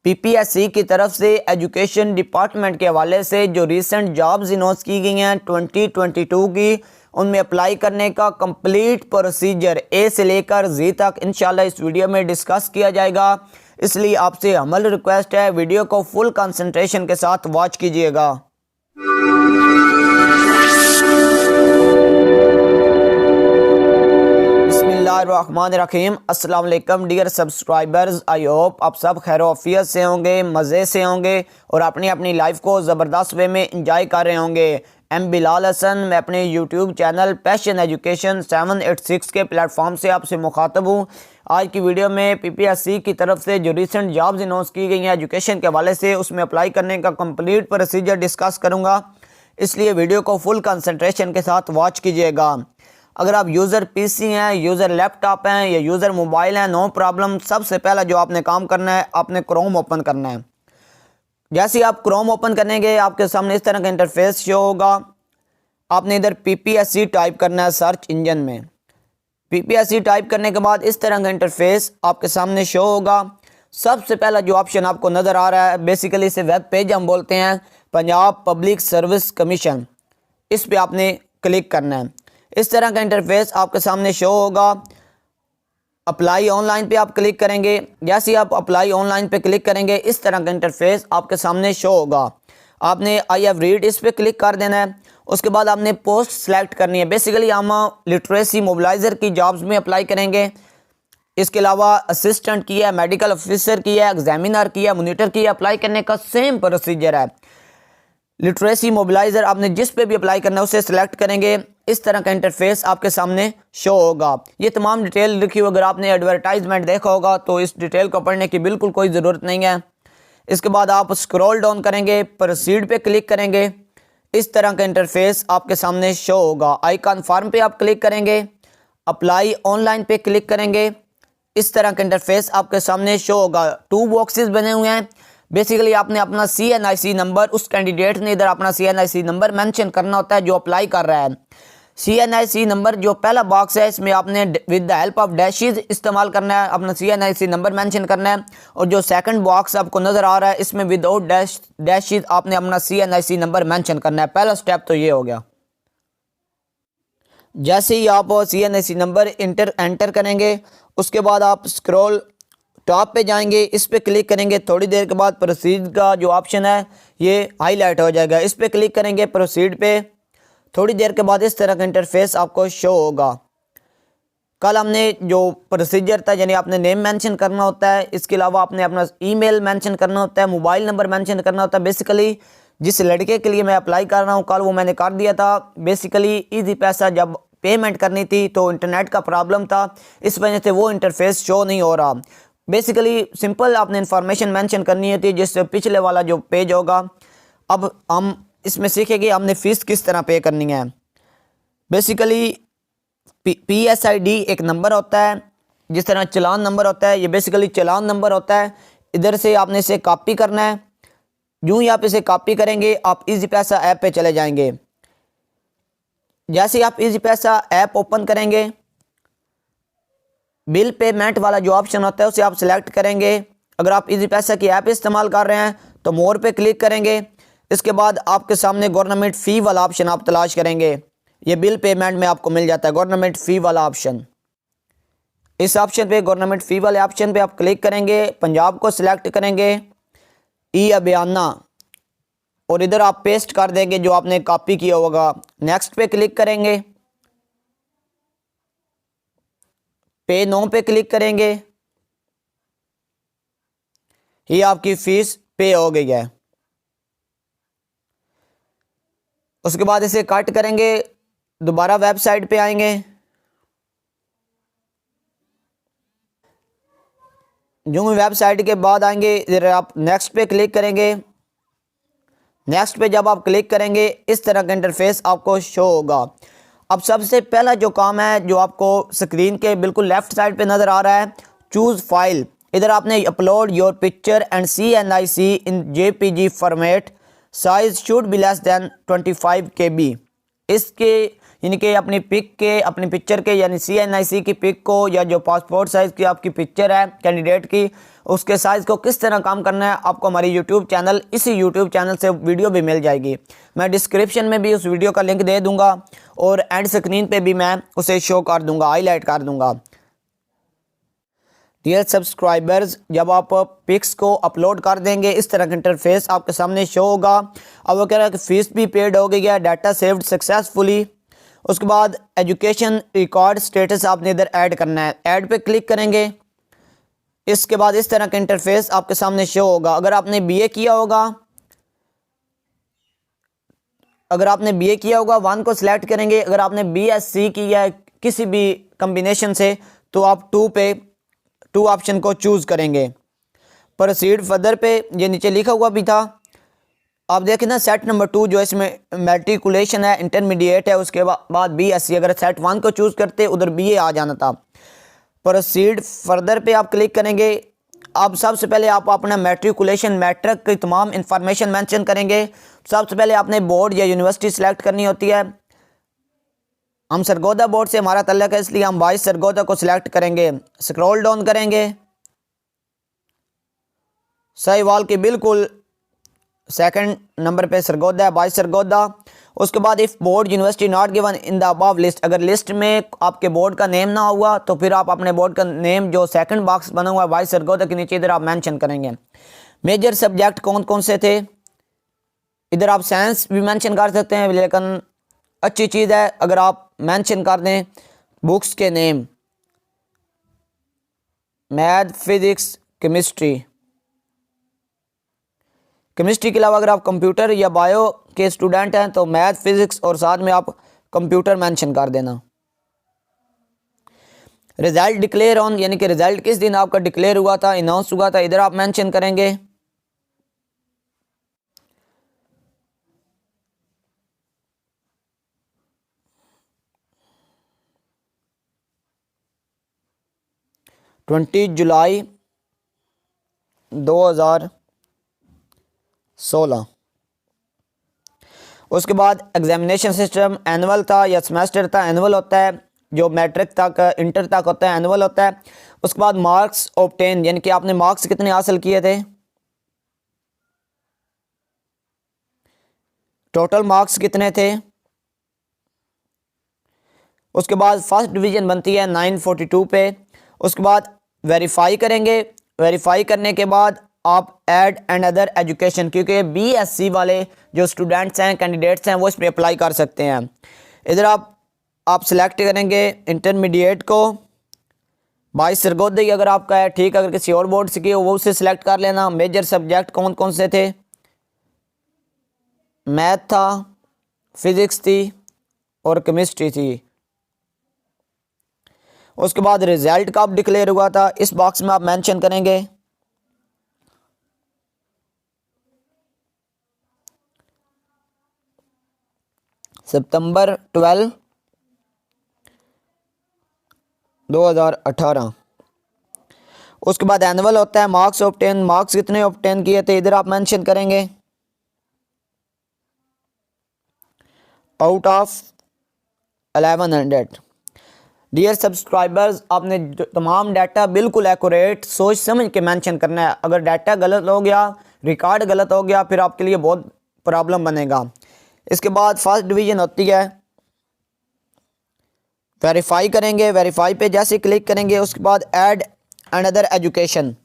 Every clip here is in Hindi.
पीपीएससी की तरफ से एजुकेशन डिपार्टमेंट के हवाले से जो रीसेंट जॉब्स अनाउंस की गई हैं 2022 की, उनमें अप्लाई करने का कंप्लीट प्रोसीजर ए से लेकर जी तक इंशाल्लाह इस वीडियो में डिस्कस किया जाएगा। इसलिए आपसे हम्बल रिक्वेस्ट है, वीडियो को फुल कंसंट्रेशन के साथ वॉच कीजिएगा। बिस्मिल्लाहिर्रहमानिर्रहीम। अस्सलाम वालेकुम डियर सब्सक्राइबर्स, आई होप आप सब खैर आफियत से होंगे, मज़े से होंगे और अपनी अपनी लाइफ को ज़बरदस्त वे में इंजॉय कर रहे होंगे। एम बिलाल हसन, मैं अपने यूट्यूब चैनल पैशन एजुकेशन 786 के प्लेटफॉर्म से आपसे मुखातब हूँ। आज की वीडियो में पीपीएससी की तरफ से जो रिसेंट जॉब्स अनाउंस की गई हैं एजुकेशन के हवाले से, उसमें अप्लाई करने का कंप्लीट प्रोसीजर डिस्कस करूँगा, इसलिए वीडियो को फुल कंसंट्रेशन के साथ वॉच कीजिएगा। अगर आप यूज़र पीसी हैं, यूज़र लैपटॉप हैं या यूज़र मोबाइल हैं, नो प्रॉब्लम। सबसे पहला जो आपने काम करना है, आपने क्रोम ओपन करना है। जैसे ही आप क्रोम ओपन करेंगे, आपके सामने इस तरह का इंटरफेस शो होगा। आपने इधर पीपीएससी टाइप करना है सर्च इंजन में। पीपीएससी टाइप करने के बाद इस तरह का इंटरफेस आपके सामने शो होगा। सबसे पहला जो ऑप्शन आपको नज़र आ रहा है, बेसिकली इसे वेब पेज हम बोलते हैं, पंजाब पब्लिक सर्विस कमीशन, इस पर आपने क्लिक करना है। इस तरह का इंटरफेस आपके सामने शो होगा। अप्लाई ऑनलाइन पे आप क्लिक करेंगे। जैसे ही आप अप्लाई ऑनलाइन पे क्लिक करेंगे, इस तरह का इंटरफेस आपके सामने शो होगा। आपने आई हैव रीड इस पे क्लिक कर देना है। उसके बाद आपने पोस्ट सेलेक्ट करनी है। बेसिकली हम लिटरेसी मोबिलाइज़र की जॉब्स में अप्लाई करेंगे। इसके अलावा असिस्टेंट की है, मेडिकल ऑफिसर की है, एग्जामिनर की है, मोनीटर की है। अप्लाई करने का सेम प्रोसीजर है। लिटरेसी मोबिलाइज़र आपने जिस पे भी अप्लाई करना है उसे सिलेक्ट करेंगे। इस तरह का इंटरफेस आपके सामने शो होगा। ये तमाम डिटेल लिखी हुई, अगर आपने एडवर्टाइजमेंट देखा होगा तो इस डिटेल को पढ़ने की बिल्कुल कोई ज़रूरत नहीं है। इसके बाद आप स्क्रॉल डाउन करेंगे, प्रोसीड पे क्लिक करेंगे। इस तरह का इंटरफेस आपके सामने शो होगा। आई कन्फर्म पे आप क्लिक करेंगे, अप्लाई ऑनलाइन पे क्लिक करेंगे। इस तरह का इंटरफेस आपके सामने शो होगा। 2 बॉक्सेस बने हुए हैं। बेसिकली आपने अपना CNIC नंबर, उस कैंडिडेट ने इधर अपना CNIC नंबर मेंशन करना होता है जो अप्लाई कर रहा है। CNIC नंबर जो पहला बॉक्स है, इसमें आपने with the help of dashes इस्तेमाल करना है, अपना CNIC नंबर मेंशन करना है। और जो सेकंड बॉक्स आपको नज़र आ रहा है, इसमें विदाउट डैशेज आपने अपना CNIC नंबर मेंशन करना है। पहला स्टेप तो ये हो गया। जैसे ही आप CNIC नंबर एंटर करेंगे, उसके बाद आप स्क्रॉल टॉप पे जाएंगे, इस पे क्लिक करेंगे। थोड़ी देर के बाद प्रोसीड का जो ऑप्शन है ये हाईलाइट हो जाएगा। इस पे क्लिक करेंगे, प्रोसीड पे। थोड़ी देर के बाद इस तरह का इंटरफेस आपको शो होगा। कल हमने जो प्रोसीजर था, यानी आपने नेम मेंशन करना होता है, इसके अलावा आपने अपना ईमेल मेंशन करना होता है, मोबाइल नंबर मेंशन करना होता है। बेसिकली जिस लड़के के लिए मैं अप्लाई कर रहा हूँ, कल वो मैंने कर दिया था। बेसिकली ईजी पैसा जब पेमेंट करनी थी तो इंटरनेट का प्रॉब्लम था, इस वजह से वो इंटरफेस शो नहीं हो रहा। बेसिकली सिंपल आपने इन्फॉर्मेशन मेंशन करनी होती है, जिससे पिछले वाला जो पेज होगा। अब हम इसमें सीखेंगे हमने फ़ीस किस तरह पे करनी है। बेसिकली PSID एक नंबर होता है, जिस तरह चलान नंबर होता है, ये बेसिकली चलान नंबर होता है। इधर से आपने इसे कॉपी करना है। यूँ ही आप इसे कॉपी करेंगे, आप इजी पैसा ऐप पे चले जाएंगे। जैसे ही आप इजी पैसा ऐप ओपन करेंगे, बिल पेमेंट वाला जो ऑप्शन होता है उसे आप सिलेक्ट करेंगे। अगर आप इजी पैसा की ऐप इस्तेमाल कर रहे हैं तो मोर पे क्लिक करेंगे। इसके बाद आपके सामने गवर्नमेंट फ़ी वाला ऑप्शन आप तलाश करेंगे। ये बिल पेमेंट में आपको मिल जाता है गवर्नमेंट फ़ी वाला ऑप्शन। इस ऑप्शन पे, गवर्नमेंट फ़ी वाले ऑप्शन पे आप क्लिक करेंगे, पंजाब को सिलेक्ट करेंगे, ई अभियाना, और इधर आप पेस्ट कर देंगे जो आपने कॉपी किया होगा। नेक्स्ट पे क्लिक करेंगे, पे नो पे क्लिक करेंगे। ये आपकी फीस पे हो गई है। उसके बाद इसे कट करेंगे, दोबारा वेबसाइट पे आएंगे। जो वेबसाइट के बाद आएंगे, इधर आप नेक्स्ट पे क्लिक करेंगे। नेक्स्ट पे जब आप क्लिक करेंगे, इस तरह का इंटरफेस आपको शो होगा। अब सबसे पहला जो काम है, जो आपको स्क्रीन के बिल्कुल लेफ्ट साइड पे नज़र आ रहा है, चूज़ फाइल। इधर आपने upload your picture and CNIC in JPG format, size should be less than 25 KB। इसके यानी कि अपनी पिक के, अपनी पिक्चर के, यानी CNIC की पिक को, या जो पासपोर्ट साइज़ की आपकी पिक्चर है कैंडिडेट की, उसके साइज़ को किस तरह काम करना है आपको हमारी यूट्यूब चैनल, इसी यूट्यूब चैनल से वीडियो भी मिल जाएगी। मैं डिस्क्रिप्शन में भी उस वीडियो का लिंक दे दूंगा और एंड स्क्रीन पे भी मैं उसे शो कर दूंगा, हाईलाइट कर दूंगा। डियर सब्सक्राइबर्स, जब आप पिक्स को अपलोड कर देंगे इस तरह का इंटरफेस आपके सामने शो होगा। अब वो कह रहा है कि फ़ीस भी पेड हो गई है, डाटा सेव्ड सक्सेसफुली। उसके बाद एजुकेशन रिकॉर्ड स्टेटस आपने इधर ऐड करना है, ऐड पे क्लिक करेंगे। इसके बाद इस तरह का इंटरफेस आपके सामने शो होगा। अगर आपने बीए किया होगा, वन को सिलेक्ट करेंगे। अगर आपने बीएससी किया है किसी भी कम्बिनेशन से तो आप टू ऑप्शन को चूज़ करेंगे। प्रोसीड फर्दर पे ये नीचे लिखा हुआ भी था, आप देखें ना, सेट नंबर 2 जो इसमें मैट्रिकुलेशन है, इंटरमीडिएट है, उसके बाद बीएससी। अगर सेट 1 को चूज़ करते उधर बीए आ जाना था। प्रोसीड फर्दर पे आप क्लिक करेंगे। अब सबसे पहले आप अपना मैट्रिकुलेशन मैट्रिक की तमाम इंफॉर्मेशन मेंशन करेंगे। सबसे पहले आपने बोर्ड या यूनिवर्सिटी सिलेक्ट करनी होती है। हम सरगोदा बोर्ड से हमारा तल्लक है, इसलिए हम वाइस सरगोदा को सिलेक्ट करेंगे। स्क्रॉल डाउन करेंगे, साहिवाल की बिल्कुल सेकंड नंबर पे सरगोदा है, वाइस सरगोदा। उसके बाद if board university not given in the above list, अगर लिस्ट में आपके बोर्ड का नेम ना हुआ तो फिर आप अपने बोर्ड का नेम जो सेकंड बॉक्स बना हुआ है वाइस सरगोदा के नीचे इधर आप मेंशन करेंगे। मेजर सब्जेक्ट कौन कौन से थे, इधर आप साइंस भी मेंशन कर सकते हैं, लेकिन अच्छी चीज़ है अगर आप मेंशन कर दें बुक्स के नेम, मैथ, फिजिक्स, केमिस्ट्री के अलावा अगर आप कंप्यूटर या बायो के स्टूडेंट हैं तो मैथ, फिजिक्स और साथ में आप कंप्यूटर मेंशन कर देना। रिजल्ट डिक्लेयर ऑन, यानी कि रिजल्ट किस दिन आपका डिक्लेयर हुआ था, अनाउंस हुआ था, इधर आप मेंशन करेंगे। जुलाई 2016। उसके बाद एग्जामिनेशन सिस्टम एनुअल था या सेमेस्टर था, एनुअल होता है, जो मैट्रिक तक इंटर तक होता है एनुअल होता है। उसके बाद मार्क्स ऑब्टेन, यानी कि आपने मार्क्स कितने हासिल किए थे, टोटल मार्क्स कितने थे। उसके बाद फर्स्ट डिवीजन बनती है 942 पे। उसके बाद वेरीफाई करेंगे, वेरीफाई करने के बाद आप ऐड एंड अदर एजुकेशन, क्योंकि बीएससी वाले जो स्टूडेंट्स हैं, कैंडिडेट्स हैं, वो इस पर अप्लाई कर सकते हैं। इधर आप सिलेक्ट करेंगे इंटरमीडिएट को, बाईस सरगोदा ही अगर आपका है ठीक, अगर किसी और बोर्ड से किया वो उसे सिलेक्ट कर लेना। मेजर सब्जेक्ट कौन कौन से थे, मैथ था, फिजिक्स थी और केमिस्ट्री थी। उसके बाद रिजल्ट कब डिक्लेयर हुआ था, इस बॉक्स में आप मेंशन करेंगे। सितंबर 12, 2018। उसके बाद एनुअल होता है, मार्क्स ऑब्टेन, मार्क्स कितने ऑब्टेन किए थे इधर आप मेंशन करेंगे। Out of 1100। डियर सब्सक्राइबर्स, आपने तमाम डाटा बिल्कुल एक्यूरेट सोच समझ के मेंशन करना है। अगर डाटा गलत हो गया, रिकॉर्ड गलत हो गया, फिर आपके लिए बहुत प्रॉब्लम बनेगा। इसके बाद फर्स्ट डिवीजन होती है, वेरीफाई करेंगे। वेरीफाई पे जैसे क्लिक करेंगे उसके बाद ऐड एंड अदर एजुकेशन,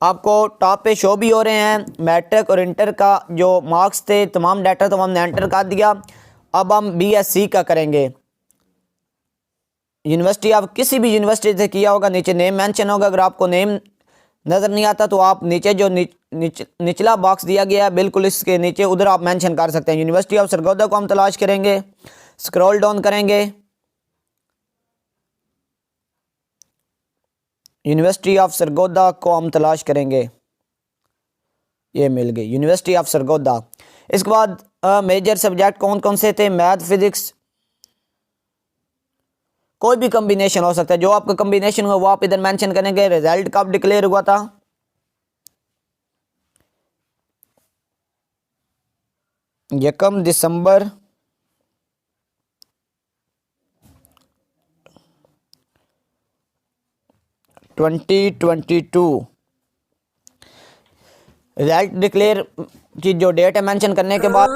आपको टॉप पे शो भी हो रहे हैं। मैट्रिक और इंटर का जो मार्क्स थे, तमाम डाटा तो हमने एंटर कर दिया। अब हम बीएससी का करेंगे। यूनिवर्सिटी आप किसी भी यूनिवर्सिटी से किया होगा, नीचे नेम मेंशन होगा। अगर आपको नेम नज़र नहीं आता तो आप नीचे जो निचला बॉक्स दिया गया है बिल्कुल इसके नीचे, उधर आप मेंशन कर सकते हैं। यूनिवर्सिटी ऑफ सरगोदा को हम तलाश करेंगे, स्क्रॉल डाउन करेंगे, यूनिवर्सिटी ऑफ सरगोदा को हम तलाश करेंगे, ये मिल गई यूनिवर्सिटी ऑफ सरगोदा। इसके बाद मेजर सब्जेक्ट कौन कौन से थे, मैथ, फिजिक्स, कोई भी कॉम्बिनेशन हो सकता है, जो आपका कॉम्बिनेशन हुआ वो आप इधर मेंशन करेंगे। रिजल्ट कब डिक्लेयर हुआ था, यकम दिसंबर 2022। रिजल्ट डिक्लेयर की जो डेट है मेंशन करने के बाद